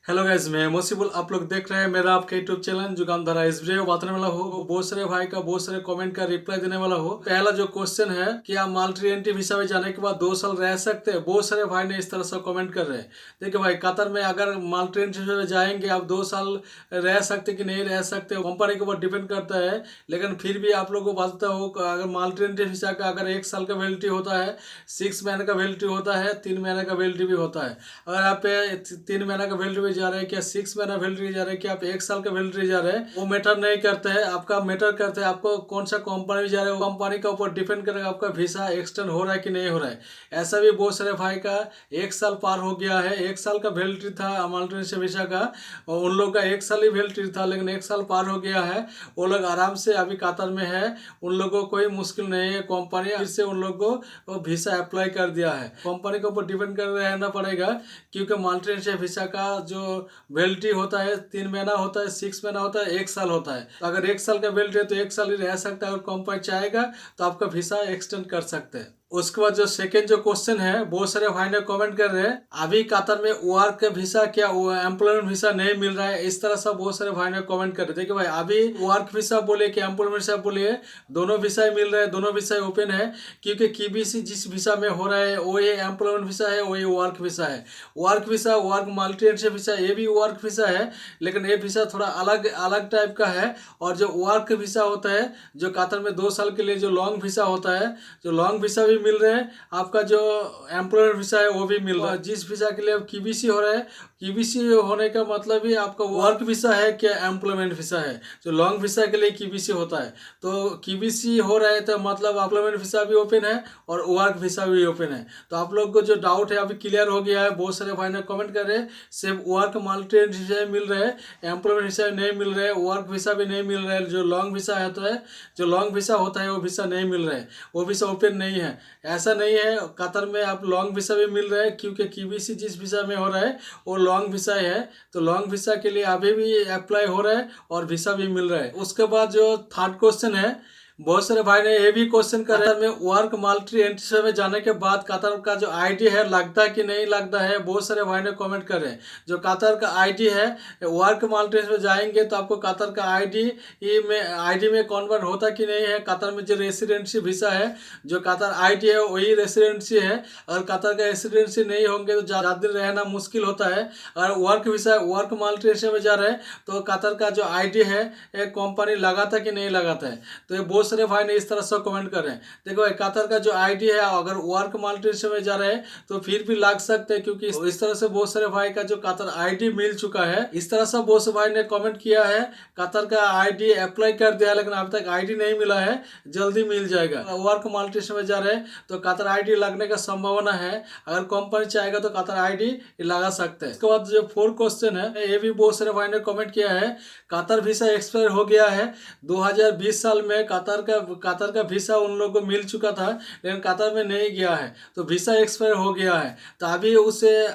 Hello guys, मैं मोसिबुल। आप लोग देख रहे हैं मेरा आपका यूट्यूब चैनल जुगामधारा। इस वीडियो बताने वाला हो, बहुत सारे भाई का बहुत सारे कमेंट का रिप्लाई देने वाला हो। पहला जो क्वेश्चन है, क्या मल्टी एंट्री वीसा में जाने के बाद 2 साल रह सकते हैं? बहुत सारे भाई ने इस तरह से कमेंट कर रहे हैं। देखिए भाई, कतर में अगर मल्टी एंट्री वीसा में जाएंगे आप 2 साल रह सकते कि नहीं रह सकते, कंपनी के ऊपर डिपेंड करता है। लेकिन फिर भी आप लोग को बताता हो, अगर मल्टी एंट्री वीसा का अगर 1 साल का वैलिडिटी होता है, 6 महीने का वैलिडिटी होता है, 3 महीने का वैलिडिटी भी होता है। अगर आप 3 महीने का वैलिडिटी जा रहे हैं, क्या 6 महीना वैलिडिटी जा रहे हैं, कि आप 1 साल का वैलिडिटी जा रहे हैं, वो मैटर नहीं करते हैं। आपका मैटर करते हैं आपको कौन सा कंपनी में जा रहे हैं, वो कंपनी के ऊपर डिपेंड करेगा आपका वीसा एक्सटेंड हो रहा है कि नहीं हो रहा है। ऐसा भी बहुत सारे भाई का 1 साल पार हो गया है। 1 साल का वैलिडिटी था मल्टी वीसा का, और उन लोग का 1 साल ही वैलिडिटी था, लेकिन 1 साल पार हो गया है। वो लोग आराम से अभी कतर में है, उन लोगों को कोई मुश्किल नहीं है। कंपनी फिर से उन लोगों को वीसा अप्लाई कर दिया है। कंपनी के ऊपर डिपेंड कर रहना पड़ेगा, क्योंकि मल्टी वीसा का जो वैलिडिटी होता है 3 महीना होता है, 6 महीना होता है, 1 साल होता है। तो अगर 1 साल का वैलिडिटी है तो 1 साल ही रह सकता है। अगर कंपनी चाहेगा तो आपका वीसा एक्सटेंड कर सकते हैं। उसके बाद जो सेकंड जो क्वेश्चन है, बहुत सारे भाई ने कमेंट कर रहे हैं, अभी कतर में वर्क वीसा क्या एम्प्लॉयमेंट वीसा नहीं मिल रहा है। इस तरह से बहुत सारे भाई ने कमेंट कर रहे हैं। देखिए भाई, अभी वर्क वीसा बोले कि एम्प्लॉयमेंट वीसा बोलिए, दोनों वीसा मिल रहे हैं, दोनों वीसा ओपन है। क्योंकि केबीसी जिस वीसा में हो रहा है वही एम्प्लॉयमेंट वीसा है, वही वर्क वीसा है। Work visa, work multi entry visa, ये भी वर्क वीसा है, लेकिन ये वीसा थोड़ा अलग अलग टाइप का है। और जो वर्क वीसा होता है, जो कतर में 2 साल के लिए जो लॉन्ग वीसा होता है, जो लॉन्ग वीसा भी मिल रहे हैं, आपका जो एम्प्लॉयमेंट वीसा है वो भी मिल रहा है। जिस वीसा के लिए केबीसी हो रहा है, केबीसी होने का मतलब ही आपका वर्क वीसा है क्या एम्प्लॉयमेंट वीसा है। जो लॉन्ग वीसा के लिए केबीसी होता है, तो केबीसी हो रहा है तो मतलब एम्प्लॉयमेंट वीसा भी ओपन है और वर्क वीसा भी ओपन है। तो आप लोग को जो डाउट है अभी क्लियर हो गया है। बहुत सारे भाई ने कमेंट कर रहे हैं सिर्फ वर्क मल्टी एंट्री वीसा मिल रहे हैं, एम्प्लॉयमेंट वीसा नहीं मिल रहे, वर्क वीसा भी नहीं मिल रहा है। जो लॉन्ग वीसा है, तो है जो लॉन्ग वीसा होता है वो वीसा नहीं मिल रहा है, वो वीसा ओपन नहीं है। ऐसा नहीं है, कतर में आप लॉन्ग वीसा भी मिल रहा है, क्योंकि केबीसी जिस वीसा में हो रहा है वो लॉन्ग वीसा है। तो लॉन्ग वीसा के लिए अभी भी अप्लाई हो रहा है और वीसा भी मिल रहा है। उसके बाद जो थर्ड क्वेश्चन है, बहुत सारे भाई ने ये भी क्वेश्चन कर रहे हैं, में वर्क मल्टी एंट्री में जाने के बाद कतर का जो आईडी है लगता है कि नहीं लगता है। बहुत सारे भाई ने कमेंट कर रहे हैं, जो कतर का आईडी है, वर्क मल्टी में जाएंगे तो आपको कतर का आईडी में कन्वर्ट होता कि नहीं है। कतर में जो रेसिडेंसी वीसा है, जो कतर आईडी है वही रेसिडेंसी है। अगर कतर का रेसिडेंसी नहीं होंगे तो ज़्यादा दिन रहना मुश्किल होता है। अगर वर्क वीसा, वर्क मल्टी में जा रहे हैं तो कतर का जो आईडी है कंपनी लगाता कि नहीं लगाता है। तो ये बहुत सारे भाई ने इस तरह से कमेंट कर रहे हैं। देखो कतर का जो आईडी है, अगर वर्क मल्टी में जा रहे हैं तो फिर भी लग सकते हैं, क्योंकि इस तरह से बहुत सारे भाई का जो कतर आईडी मिल चुका है। इस तरह से बहुत से भाई ने कमेंट किया है, कतर का आईडी अप्लाई कर दिया लेकिन अभी तक आईडी नहीं मिला है, जल्दी मिल जाएगा। वर्क मल्टी में जा रहे हैं तो कतर आईडी लगने का संभावना है। अगर कंपनी चाहेगा तो कतर आईडी लगा सकते हैं। इसके बाद जो 4th क्वेश्चन है, ये भी बहुत सारे भाई ने कमेंट किया है, कतर वीसा एक्सपायर हो गया है 2020 साल में। कतर का वीसा उन लोगों को मिल चुका था, लेकिन कतर में नहीं गया है, तो वीसा एक्सपायर हो गया है। तो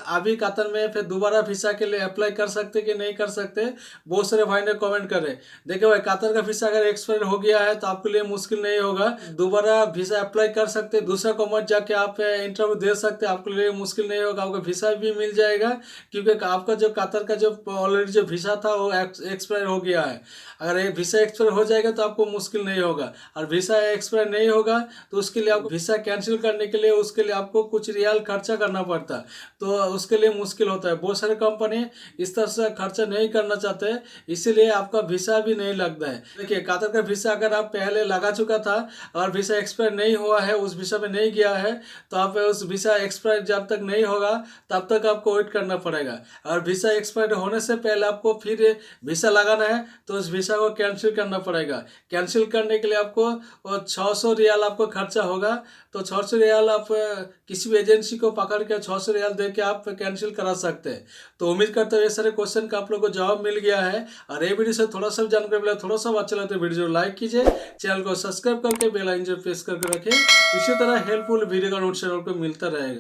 अभी कतर में फिर दोबारा वीसा के लिए अप्लाई कर सकते कि नहीं कर सकते, बहुत सारे भाई ने कमेंट करे। देखिए भाई, कतर का वीसा अगर एक्सपायर हो गया है तो आपके लिए मुश्किल नहीं होगा, दोबारा वीसा अप्लाई कर सकते। दूसरा कॉमर्स जाके आप इंटरव्यू दे सकते, आपके लिए मुश्किल नहीं होगा, आपका वीसा भी मिल जाएगा। क्योंकि आपका जो कतर का जो ऑलरेडी जो वीसा था वो एक्सपायर हो गया है। अगर ये वीसा एक्सपायर हो जाएगा तो आपको मुश्किल नहीं होगा, और वीसा एक्सपायर नहीं होगा तो उसके लिए आपको वीसा कैंसिल करने के लिए उसके लिए आपको कुछ रियाल खर्चा करना पड़ता है, तो उसके लिए मुश्किल होता है। बहुत सारे कंपनी इस तरह से खर्चा नहीं करना चाहते, इसीलिए आपका वीसा भी नहीं लगता है। देखिए, कतर का वीसा अगर आप पहले लगा चुका था और वीसा एक्सपायर नहीं हुआ है, उस वीसा में नहीं गया है, तो आप उस वीसा एक्सपायर जब तक नहीं होगा तब तक आपको वेट करना पड़ेगा। और वीसा एक्सपायर होने से पहले आपको फिर वीसा लगाना है तो उस वीसा को कैंसिल करना पड़ेगा। कैंसिल करने के लिए आपको 600 रियाल आपको खर्चा होगा। तो 600 रियाल आप किसी भी एजेंसी को पकड़ के 600 रियाल दे के आप कैंसिल करा सकते हैं। तो उम्मीद करते हैं ये सारे क्वेश्चन का आप लोग को जवाब मिल गया है। और ये वीडियो से थोड़ा सा जानकारी मिला, थोड़ा सा अच्छा लगे तो वीडियो लाइक कीजिए, चैनल को सब्सक्राइब करके बेल आइकन प्रेस करके रखें। इसी तरह हेल्पफुल वीडियो का नोट चैनल को मिलता रहेगा।